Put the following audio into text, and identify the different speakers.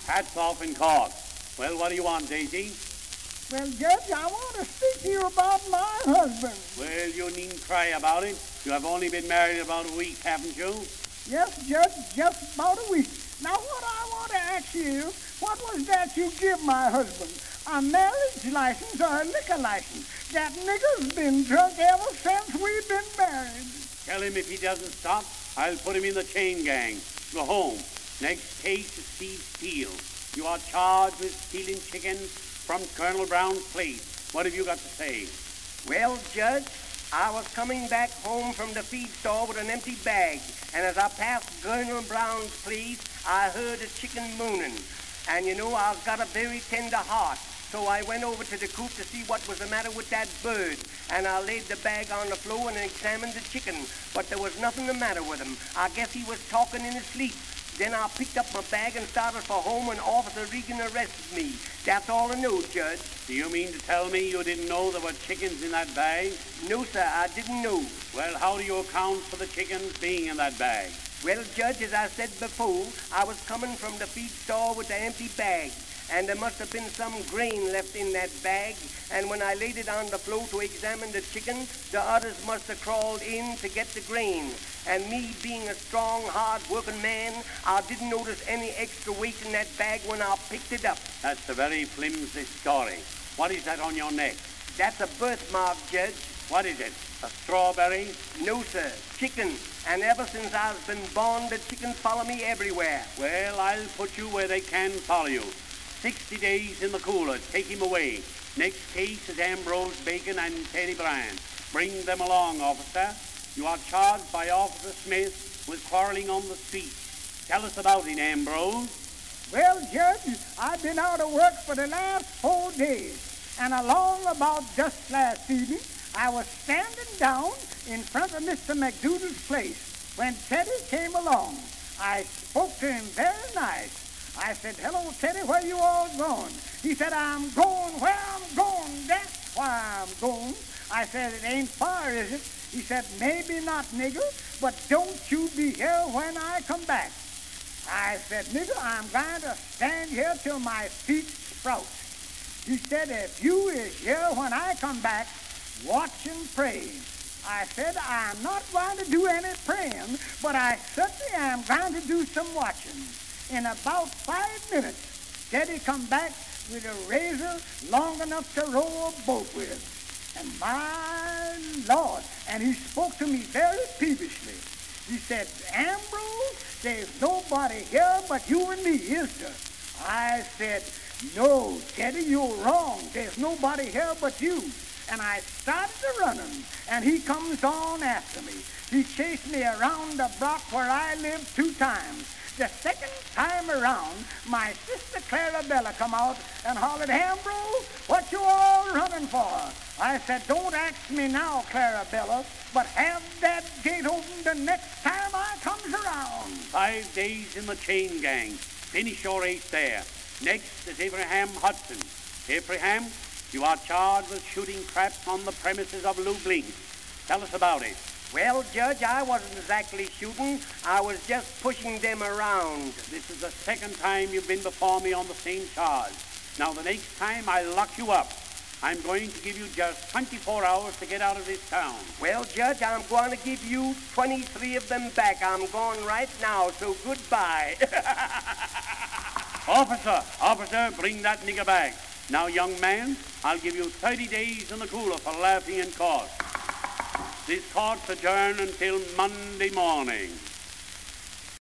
Speaker 1: Hats off in court. Well, what do you want, Daisy?
Speaker 2: Well, Judge, I want to speak to you about my husband.
Speaker 1: Well, you needn't cry about it. You have only been married about a week, haven't you?
Speaker 2: Yes, Judge, just about a week. Now, what I want to ask you, what was that you give my husband? A marriage license or a liquor license? That nigger's been drunk ever since we've been married.
Speaker 1: Tell him if he doesn't stop, I'll put him in the chain gang. Go home. Next case is Steve Steele. You are charged with stealing chickens from Colonel Brown's place. What have you got to say?
Speaker 3: Well, Judge, I was coming back home from the feed store with an empty bag, and as I passed Colonel Brown's place, I heard a chicken mooning. And you know, I've got a very tender heart, so I went over to the coop to see what was the matter with that bird, and I laid the bag on the floor and examined the chicken, but there was nothing the matter with him. I guess he was talking in his sleep. Then I picked up my bag and started for home, and Officer Regan arrested me. That's all I know, Judge.
Speaker 1: Do you mean to tell me you didn't know there were chickens in that bag?
Speaker 3: No, sir, I didn't know.
Speaker 1: Well, how do you account for the chickens being in that bag?
Speaker 3: Well, Judge, as I said before, I was coming from the feed store with the empty bag, and there must have been some grain left in that bag, and when I laid it on the floor to examine the chicken, the others must have crawled in to get the grain. And me being a strong, hard-working man, I didn't notice any extra weight in that bag when I picked it up.
Speaker 1: That's a very flimsy story. What is that on your neck?
Speaker 3: That's a birthmark, Judge.
Speaker 1: What is it? A strawberry?
Speaker 3: No, sir. Chicken. And ever since I've been born, the chickens follow me everywhere.
Speaker 1: Well, I'll put you where they can follow you. 60 days in the cooler. Take him away. Next case is Ambrose Bacon and Teddy Bryant. Bring them along, officer. You are charged by Officer Smith with quarreling on the street. Tell us about it, Ambrose.
Speaker 2: Well, Judge, I've been out of work for the last 4 days, and along about just last evening, I was standing down in front of Mr. McDoodle's place when Teddy came along. I spoke to him very nice. I said, "Hello, Teddy, where you all going?" He said, "I'm going where I'm going. That's why I'm going." I said, "It ain't far, is it?" He said, "Maybe not, nigger, but don't you be here when I come back." I said, "Nigger, I'm going to stand here till my feet sprout." He said, "If you is here when I come back, watch and pray." I said, "I'm not going to do any praying, but I certainly am going to do some watching." In about 5 minutes, Teddy come back with a razor long enough to row a boat with. And my Lord, and he spoke to me very peevishly. He said, "Ambrose, there's nobody here but you and me, is there?" I said, "No, Teddy, you're wrong. There's nobody here but you." And I started to run him, and he comes on after me. He chased me around the block where I lived 2 times. The second time around, my sister Clarabella come out and hollered, "Ambrose, what you all running for?" I said, "Don't ask me now, Clarabella, but have that gate open the next time I comes around."
Speaker 1: 5 days in the chain gang. Finish your race there. Next is Abraham Hudson. Abraham, you are charged with shooting craps on the premises of Lou Blink. Tell us about it.
Speaker 3: Well, Judge, I wasn't exactly shooting. I was just pushing them around.
Speaker 1: This is the second time you've been before me on the same charge. Now, the next time I'll lock you up. I'm going to give you just 24 hours to get out of this town.
Speaker 3: Well, Judge, I'm going to give you 23 of them back. I'm going right now, so goodbye.
Speaker 1: Officer, bring that nigger back. Now, young man, I'll give you 30 days in the cooler for laughing in court. This court's adjourned until Monday morning.